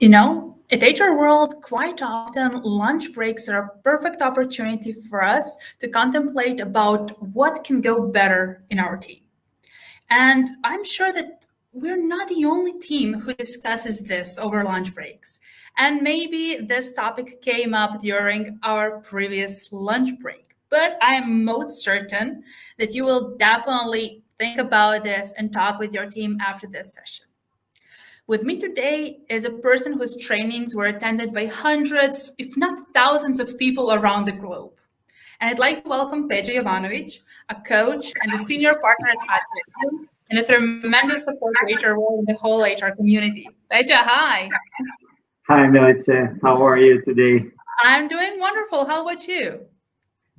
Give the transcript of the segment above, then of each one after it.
At HR World, quite often lunch breaks are a perfect opportunity for us to contemplate about what can go better in our team. And I'm sure that we're not the only team who discusses this over lunch breaks. And maybe this topic came up during our previous lunch break. But I am most certain that you will definitely think about this and talk with your team after this session. With me today is a person whose trainings were attended by hundreds, if not thousands, of people around the globe. And I'd like to welcome Pedja Jovanovic, a coach and a senior partner at Pedja, and a tremendous support to HR role in the whole HR community. Pedja, hi. Hi, Milica. How are you today? I'm doing wonderful. How about you?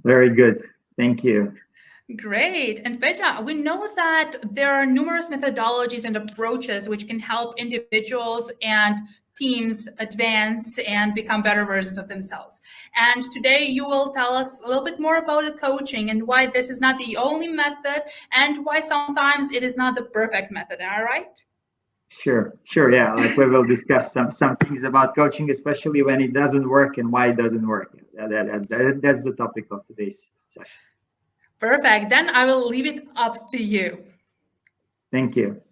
Very good. Thank you. Great. And Pedja, we know that there are numerous methodologies and approaches which can help individuals and teams advance and become better versions of themselves. And today you will tell us a little bit more about the coaching and why this is not the only method and why sometimes it is not the perfect method. Am I right? Sure. Yeah, like we will discuss some things about coaching, especially when it doesn't work and why it doesn't work. That's the topic of today's session. Perfect. Then I will leave it up to you. Thank you.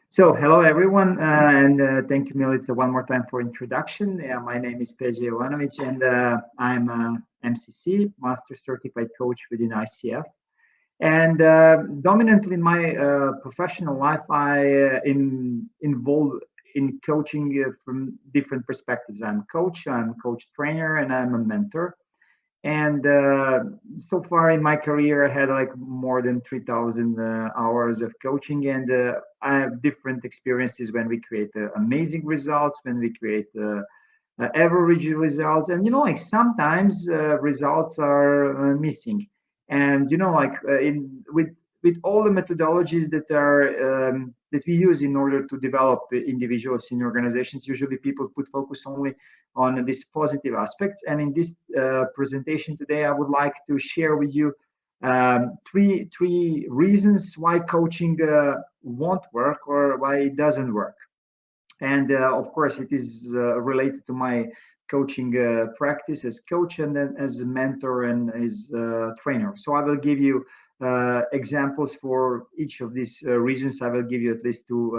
So, hello everyone, and thank you, Milica, one more time for introduction. My name is Pedja Jovanovic, and I'm a MCC, Master Certified Coach within ICF. And dominantly in my professional life, I am involved in coaching from different perspectives. I'm a coach trainer, and I'm a mentor. And so far in my career, I had like more than 3,000 hours of coaching, and I have different experiences when we create amazing results, when we create average results, and like sometimes results are missing. And like with all the methodologies that are that we use in order to develop individuals in organizations, usually people put focus only on these positive aspects. And in this presentation today, I would like to share with you three reasons why coaching won't work or why it doesn't work. And of course, it is related to my coaching practice as coach and then as a mentor and as a trainer. So I will give you examples for each of these reasons. I will give you at least two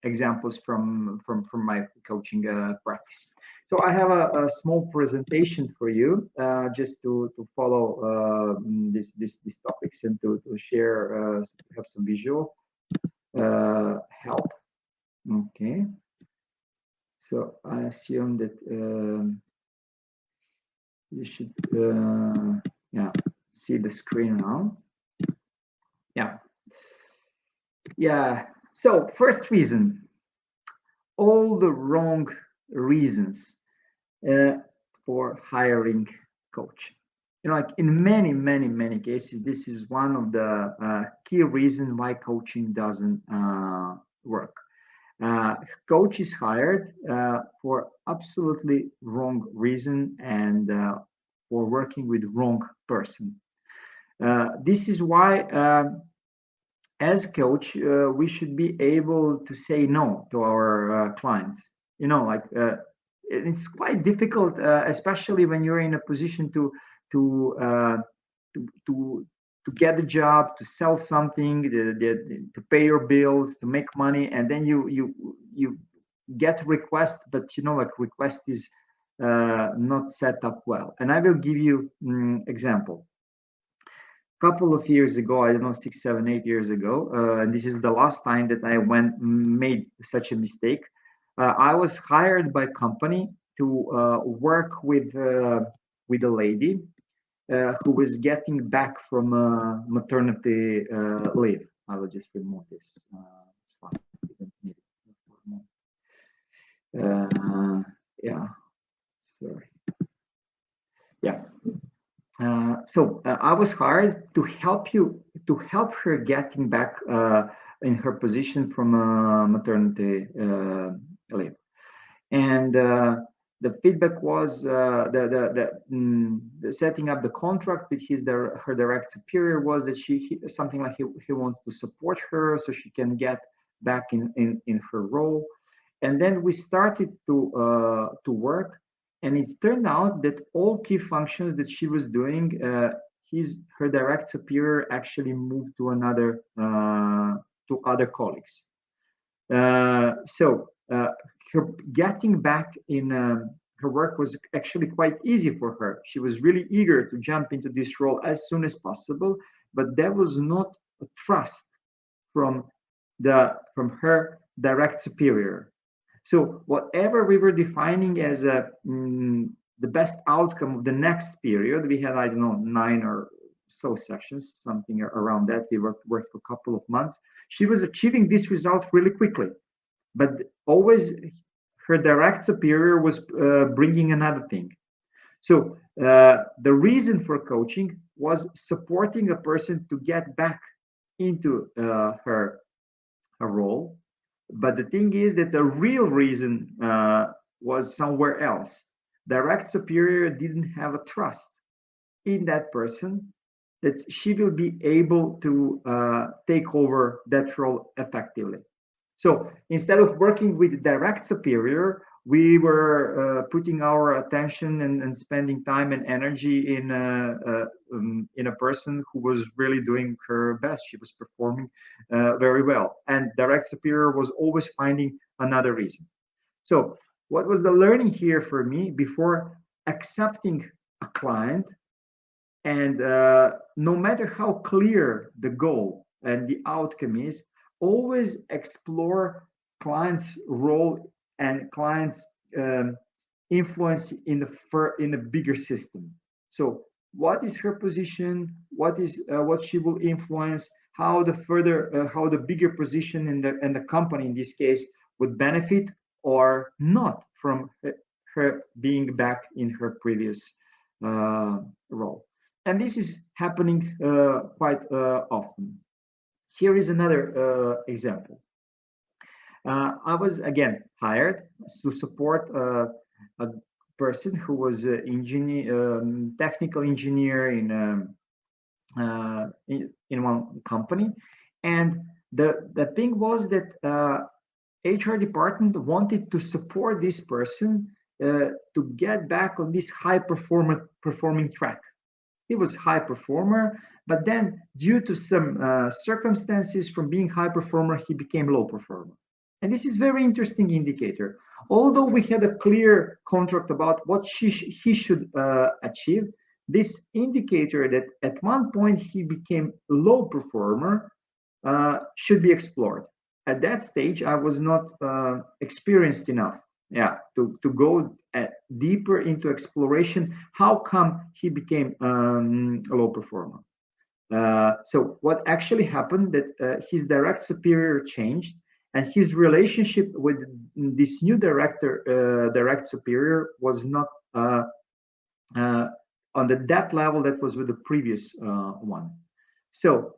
examples from my coaching practice. So I have a small presentation for you just to follow these topics and to share, have some visual help. Okay, so I assume that you should see the screen now. Yeah. So first reason, all the wrong reasons for hiring coach. Like in many cases, this is one of the key reasons why coaching doesn't work. Coach is hired for absolutely wrong reason and for working with wrong person. This is why, as coach, we should be able to say no to our clients. It's quite difficult, especially when you're in a position to uh, to get a job, to sell something, to pay your bills, to make money, and then you get request, but like request is not set up well. And I will give you example. Couple of years ago, I don't know, 6, 7, 8 years ago, and this is the last time that I made such a mistake. I was hired by company to work with a lady who was getting back from maternity leave. I will just remove this slide. Yeah, sorry. Yeah. So I was hired to help her getting back in her position from maternity leave, and the feedback was the setting up the contract with her direct superior was that something like he wants to support her so she can get back in her role. And then we started to work, and it turned out that all key functions that she was doing, her direct superior actually moved to to other colleagues. So her getting back in her work was actually quite easy for her. She was really eager to jump into this role as soon as possible, but there was not a trust from her direct superior. So whatever we were defining as the best outcome of the next period, we had, I don't know, 9 or so sessions, something around that. We worked for a couple of months. She was achieving this result really quickly, but always her direct superior was bringing another thing. So the reason for coaching was supporting a person to get back into her role. But the thing is that the real reason was somewhere else. Direct superior didn't have a trust in that person that she will be able to take over that role effectively. So instead of working with direct superior, we were putting our attention and spending time and energy in a person who was really doing her best. She was performing very well, and direct superior was always finding another reason. So what was the learning here for me before accepting a client? And no matter how clear the goal and the outcome is, always explore client's role and client's influence in a bigger system. So, what is her position? What she will influence? How the bigger position in the company in this case would benefit or not from her being back in her previous role. And this is happening quite often. Here is another example. I was again hired to support a person who was technical engineer in one company, and the thing was that HR department wanted to support this person to get back on this performing track. He was high performer, but then due to some circumstances from being high performer, he became low performer. And this is very interesting indicator. Although we had a clear contract about what he should achieve, this indicator that at one point he became low performer should be explored. At that stage, I was not experienced enough, to go deeper into exploration. How come he became a low performer? So what actually happened that his direct superior changed, and his relationship with this new direct superior was not on the that level that was with the previous one. So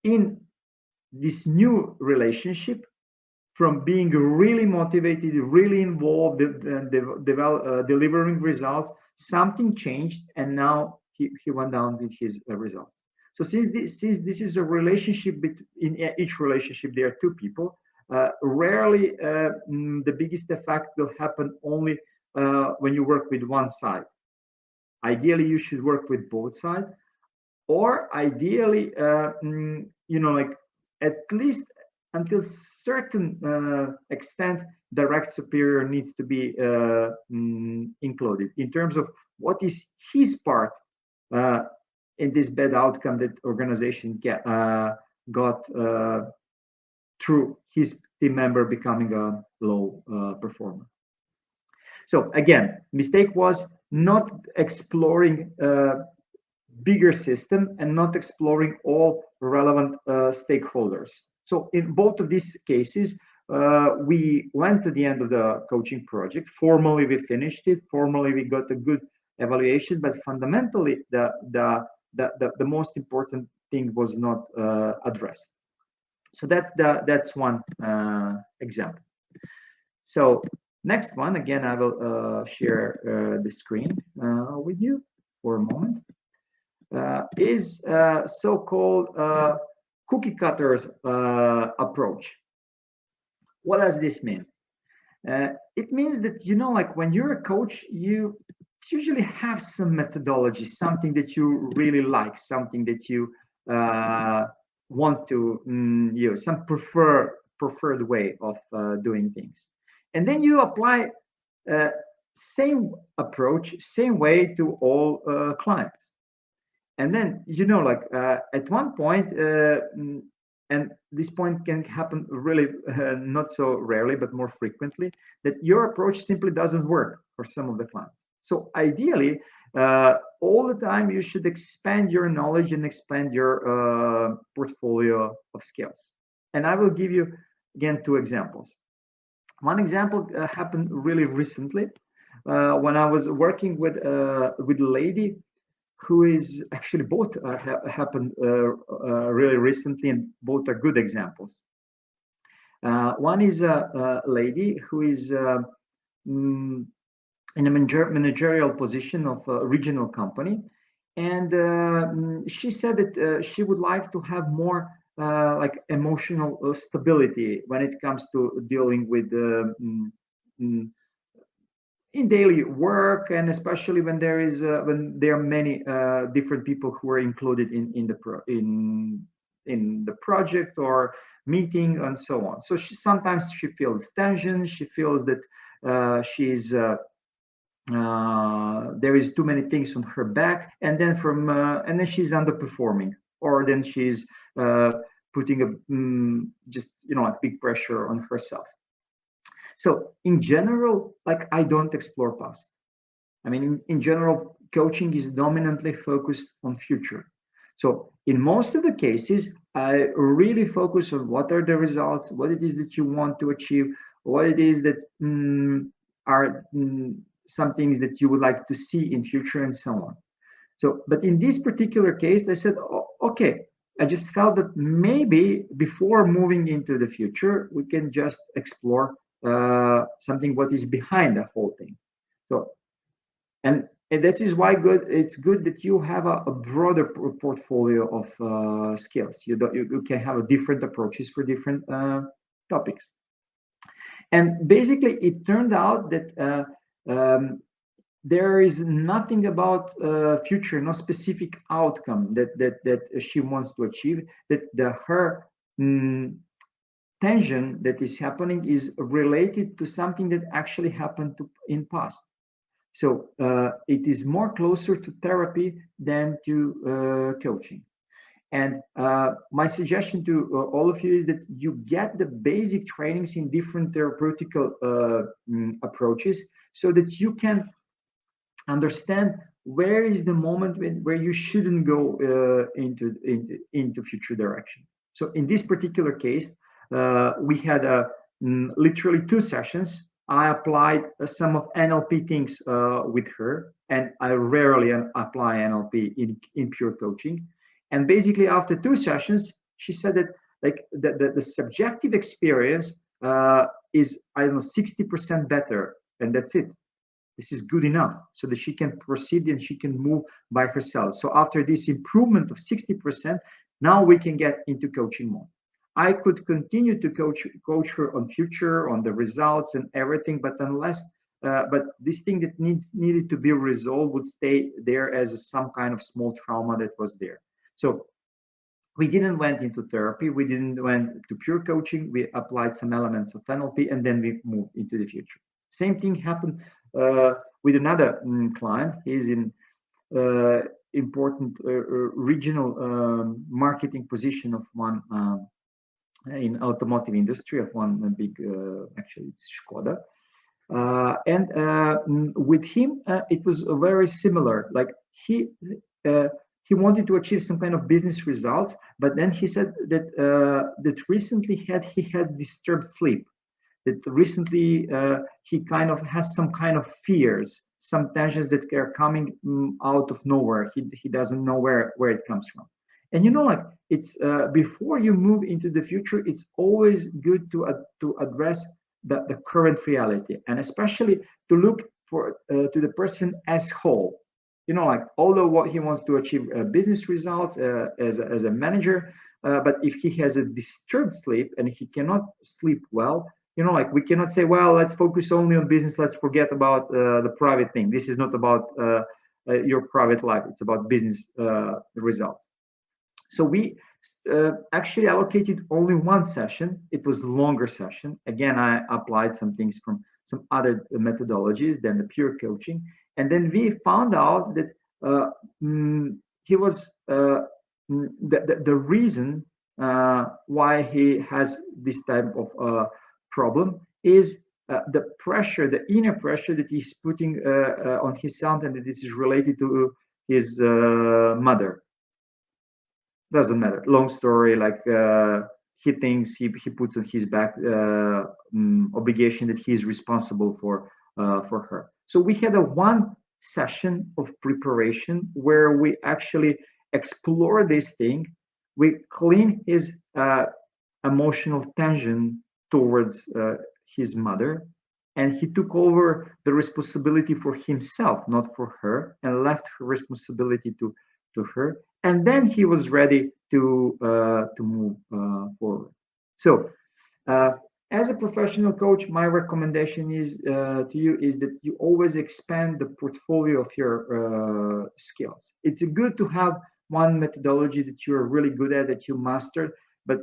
in this new relationship, from being really motivated, really involved, delivering results, something changed, and now he went down with his results. So since this is a relationship, in each relationship there are two people, rarely the biggest effect will happen only when you work with one side. Ideally, you should work with both sides, or ideally, like at least until certain extent, direct superior needs to be included in terms of what is his part in this bad outcome that organization got through his team member becoming a low performer. So again, mistake was not exploring bigger system and not exploring all relevant stakeholders. So in both of these cases, we went to the end of the coaching project. Formally, we finished it. Formally, we got a good evaluation. But fundamentally, the most important thing was not addressed. So that's one example. So next one, again, I will share the screen with you for a moment. Is so-called cookie cutters approach. What does this mean? It means that, like when you're a coach, you usually have some methodology, something that you really like, something that you uh, want to use, some preferred way of doing things, and then you apply uh, same approach, same way to all clients. And then, like at one point, and this point can happen really not so rarely, but more frequently, that your approach simply doesn't work for some of the clients. So ideally, all the time you should expand your knowledge and expand your portfolio of skills. And I will give you again two examples. One example happened really recently when I was working with a lady who is actually both happened really recently, and both are good examples. One is a lady who is mm, in a managerial position of a regional company, and she said that she would like to have more like emotional stability when it comes to dealing with mm, in daily work, and especially when there are many different people who are included in the project or meeting and so on. So sometimes she feels tension, she feels that she's there is too many things on her back, and then and then she's underperforming, or then she's uh, putting a just a big pressure on herself. So in general, like, I don't explore past. I mean, in general, coaching is dominantly focused on future. So in most of the cases, I really focus on what are the results, what it is that you want to achieve, what it is that are some things that you would like to see in future, and so on. So, but in this particular case, I said, okay, I just felt that maybe before moving into the future, we can just explore something what is behind the whole thing. So, and this is why it's good that you have a broader portfolio of skills. You can have different approaches for different topics. And basically, it turned out that there is nothing about future, no specific outcome that she wants to achieve. That her tension that is happening is related to something that actually happened in past. So it is more closer to therapy than to coaching. And my suggestion to all of you is that you get the basic trainings in different therapeutical approaches, so that you can understand where is the moment where you shouldn't go into future direction. So in this particular case, we had literally 2 sessions. I applied some of NLP things with her, and I rarely apply NLP in pure coaching. And basically, after 2 sessions, she said that like the subjective experience is, I don't know, 60% better, and that's it. This is good enough so that she can proceed and she can move by herself. So after this improvement of 60%, now we can get into coaching mode. I could continue to coach her on future, on the results and everything, but but this thing that needed to be resolved would stay there as some kind of small trauma that was there. So we didn't went into therapy, we didn't went to pure coaching, we applied some elements of NLP, and then we moved into the future. Same thing happened with another client. He's in important regional marketing position of one in automotive industry of one big, actually it's Skoda. And with him, it was very similar. Like he wanted to achieve some kind of business results, but then he said that that recently he had disturbed sleep. That recently he kind of has some kind of fears, some tensions that are coming out of nowhere. He doesn't know where it comes from. And like it's before you move into the future, it's always good to address the current reality, and especially to look for to the person as whole. Like although what he wants to achieve business results as a manager, but if he has a disturbed sleep and he cannot sleep well, Like we cannot say, well, let's focus only on business, let's forget about the private thing. This is not about your private life, it's about business results. So we actually allocated only one session. It was a longer session. Again, I applied some things from some other methodologies than the pure coaching. And then we found out that he was the reason why he has this type of problem is the pressure, the inner pressure that he's putting on his son, and that this is related to his mother. Doesn't matter. Long story. Like he thinks he puts on his back obligation that he's responsible for her. So we had a one session of preparation where we actually explore this thing. We clean his emotional tension towards his mother, and he took over the responsibility for himself, not for her, and left her responsibility to her. And then he was ready to move forward. So, as a professional coach, my recommendation is to you is that you always expand the portfolio of your skills. It's good to have one methodology that you're really good at, that you mastered, but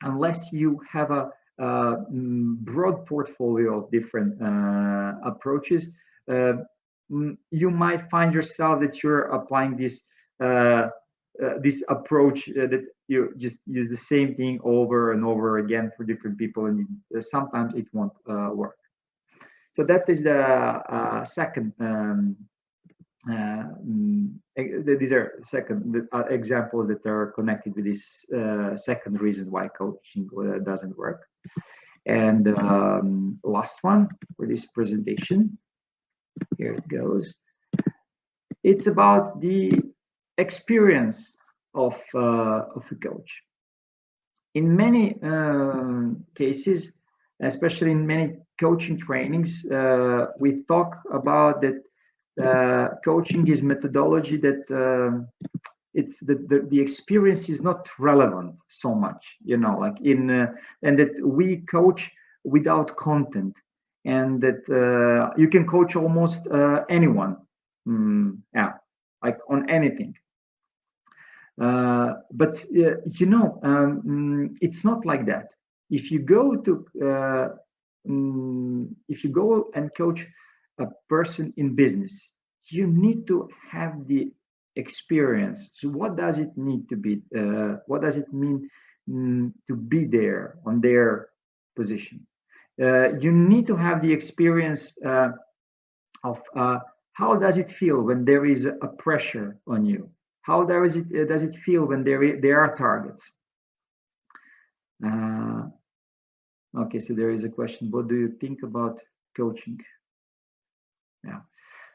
unless you have a broad portfolio of different approaches, you might find yourself that you're applying this approach that you just use the same thing over and over again for different people, and sometimes it won't work. So that is the second. These are second examples that are connected with this second reason why coaching doesn't work. And last one for this presentation. Here it goes. It's about the experience of a coach. In many cases, especially in many coaching trainings, we talk about that coaching is methodology that it's the experience is not relevant so much, like and that we coach without content, and that you can coach almost anyone, yeah, like on anything. But it's not like that. If you go and coach a person in business, you need to have the experience. So what does it need to be? What does it mean to be there on their position? You need to have the experience of how does it feel when there is a pressure on you? How does it feel when there are targets? Okay, so there is a question. What do you think about coaching? Yeah.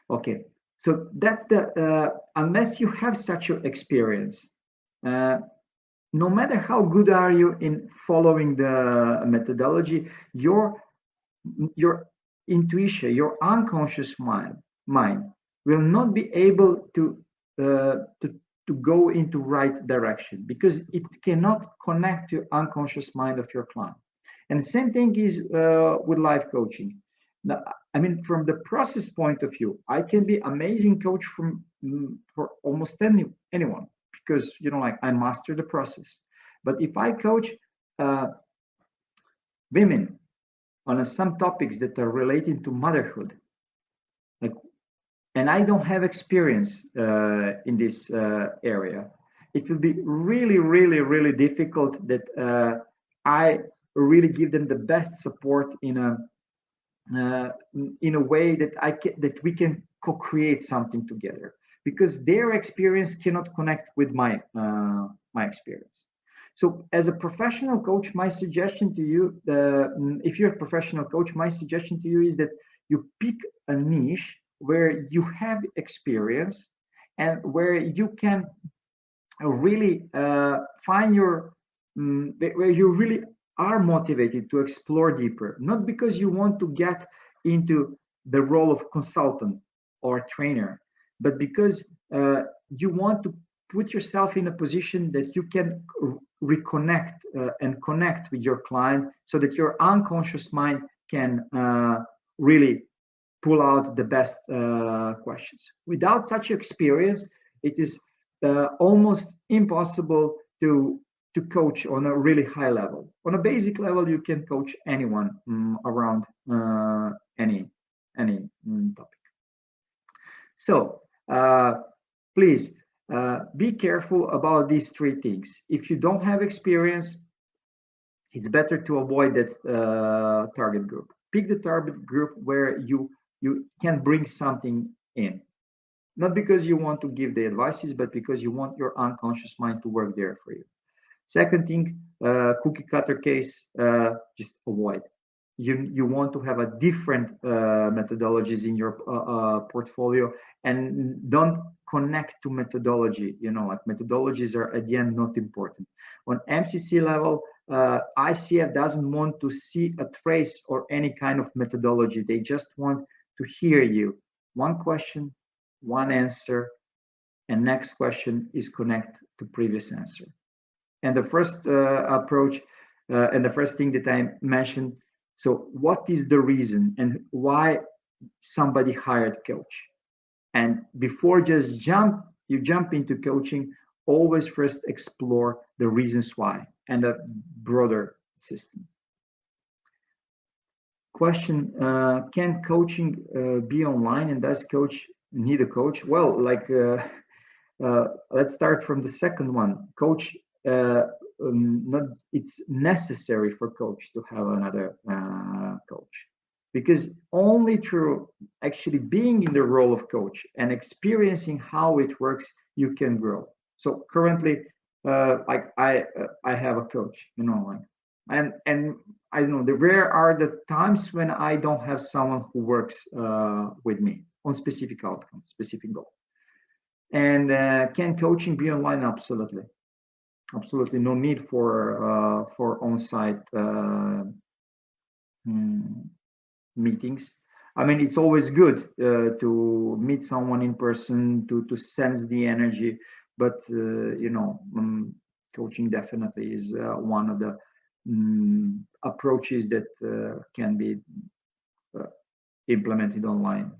Okay. So that's the unless you have such an experience, no matter how good are you in following the methodology, your intuition, your unconscious mind will not be able to go into right direction, because it cannot connect to unconscious mind of your client. And the same thing is with life coaching. Now, I mean, from the process point of view, I can be amazing coach for almost anyone, because like I master the process. But if I coach women on some topics that are related to motherhood, like, and I don't have experience in this area, it will be really, really, really difficult that I really give them the best support in a way that we can co-create something together, because their experience cannot connect with my experience. So as a professional coach, my suggestion to you, if you're a professional coach, my suggestion to you is that you pick a niche where you have experience and where you can really find where you really are motivated to explore deeper, not because you want to get into the role of consultant or trainer, but because you want to put yourself in a position that you can reconnect and connect with your client so that your unconscious mind can really pull out the best questions. Without such experience, it is almost impossible to coach on a really high level. On a basic level, you can coach anyone around any topic. So please be careful about these three things. If you don't have experience, it's better to avoid that target group. Pick the target group where you can bring something in, not because you want to give the advices, but because you want your unconscious mind to work there for you. Second thing, cookie cutter case, just avoid. You want to have a different methodologies in your portfolio, and don't connect to methodology. Like methodologies are at the end not important. On MCC level, ICF doesn't want to see a trace or any kind of methodology. They just want to hear you. One question, one answer, and next question is connect to previous answer. And the first approach and the first thing that I mentioned, so what is the reason and why somebody hired coach? And before just jump into coaching, always first explore the reasons why and a broader system. Question, can coaching be online, and does coach need a coach? Well, let's start from the second one. Coach, it's necessary for coach to have another coach, because only through actually being in the role of coach and experiencing how it works, you can grow. So currently, I have a coach, and I don't know, there are the times when I don't have someone who works with me on specific outcomes, specific goal. And can coaching be online? Absolutely. No need for on-site meetings. I mean, it's always good to meet someone in person, to sense the energy, but coaching definitely is one of the approaches that can be implemented online.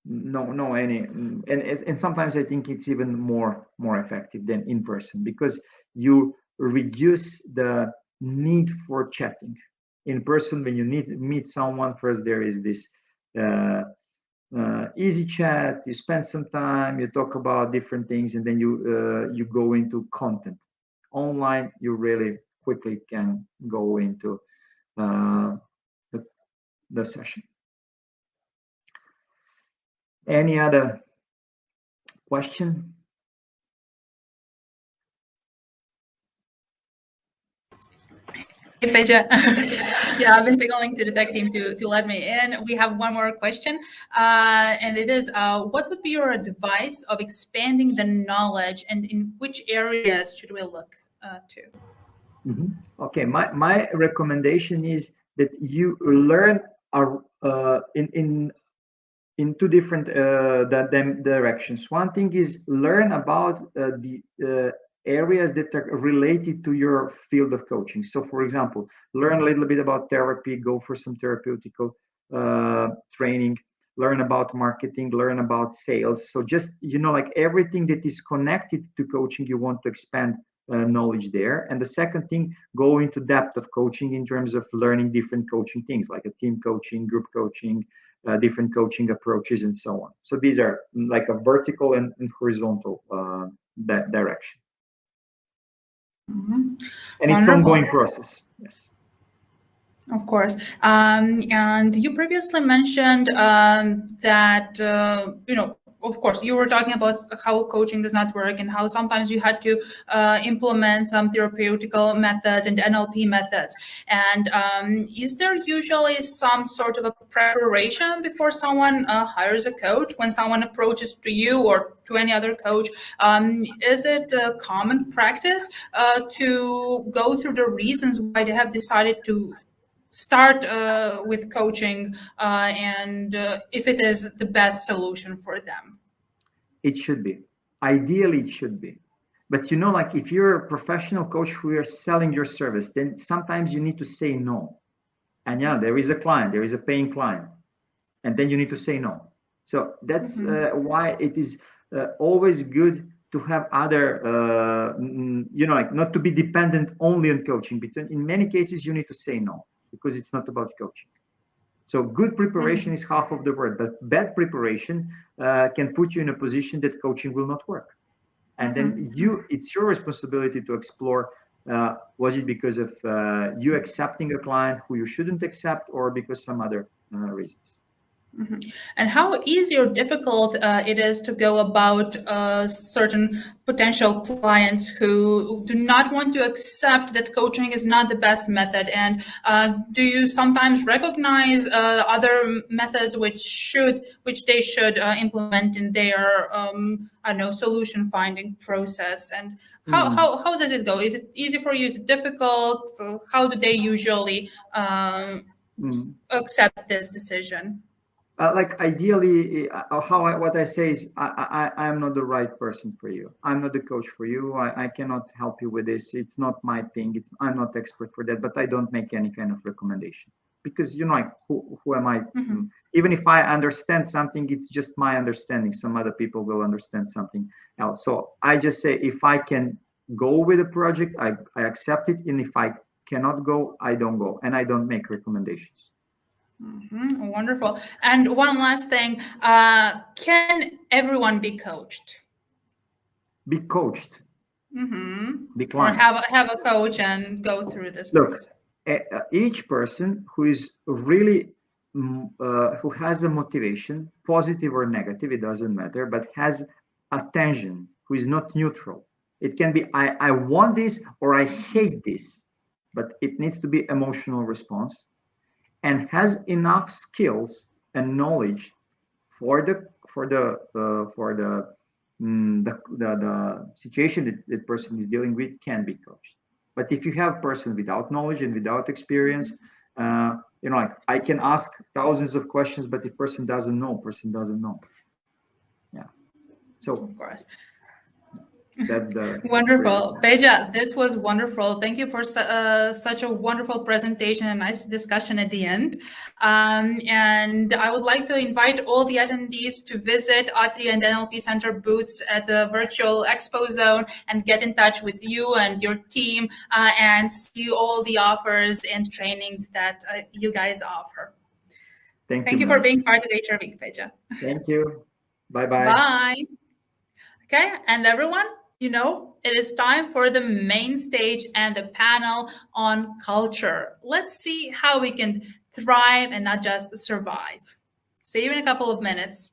And sometimes I think it's even more effective than in person, because you reduce the need for chatting. In person, when you meet someone first, there is this easy chat. You spend some time, you talk about different things, and then you go into content. Online, you really quickly can go into the session. Any other question? Hey, Pedja. Yeah, I've been signaling to the tech team to let me in. We have one more question, and it is, what would be your advice of expanding the knowledge, and in which areas should we look to? Okay, my recommendation is that you learn in two different directions. One thing is learn about the areas that are related to your field of coaching. So, for example, learn a little bit about therapy, go for some therapeutical training, learn about marketing, learn about sales. So just, like everything that is connected to coaching, you want to expand knowledge there. And the second thing, go into depth of coaching in terms of learning different coaching things, like a team coaching, group coaching, different coaching approaches, and so on. So these are like a vertical and horizontal direction. Mm-hmm. And it's an ongoing process. Yes. Of course. And you previously mentioned that, of course, you were talking about how coaching does not work and how sometimes you had to implement some therapeutical methods and NLP methods. And is there usually some sort of a preparation before someone hires a coach, when someone approaches to you or to any other coach? Is it a common practice to go through the reasons why they have decided to start with coaching, and if it is the best solution for them? It should be. Ideally, it should be. But like if you're a professional coach who are selling your service, then sometimes you need to say no. And there is a client, there is a paying client, and then you need to say no. So that's why it is always good to have other, like not to be dependent only on coaching. But in many cases, you need to say no because it's not about coaching. So good preparation is half of the work, but bad preparation can put you in a position that coaching will not work. And then it's your responsibility to explore, was it because of you accepting a client who you shouldn't accept, or because some other reasons? And how easy or difficult it is to go about certain potential clients who do not want to accept that coaching is not the best method. And do you sometimes recognize other methods which they should implement in their I don't know, solution finding process? And how does it go? Is it easy for you? Is it difficult? How do they usually accept this decision? Like ideally, what I say is I'm not the right person for you. I'm not the coach for you. I cannot help you with this. It's not my thing. I'm not expert for that. But I don't make any kind of recommendation because like who am I? Even if I understand something, it's just my understanding. Some other people will understand something else. So I just say if I can go with a project, I accept it, and if I cannot go, I don't go, and I don't make recommendations. Wonderful. And one last thing, can everyone be coached? Be coached. Be Or client. have a coach and go through this process. Each person who is really who has a motivation, positive or negative, it doesn't matter, but has attention, who is not neutral. It can be I want this or I hate this, but it needs to be emotional response, and has enough skills and knowledge for the situation that the person is dealing with, can be coached. But if you have a person without knowledge and without experience, like I can ask thousands of questions, but if person doesn't know. Yeah. So of course. That's the Wonderful. Pedja, this was wonderful. Thank you for such a wonderful presentation and nice discussion at the end. And I would like to invite all the attendees to visit Atria and NLP Center booths at the virtual expo zone and get in touch with you and your team and see all the offers and trainings that you guys offer. Thank you for being part of HR Week, Pedja. Thank you. Bye-bye. Bye. Okay, and everyone, it is time for the main stage and the panel on culture. Let's see how we can thrive and not just survive. See you in a couple of minutes.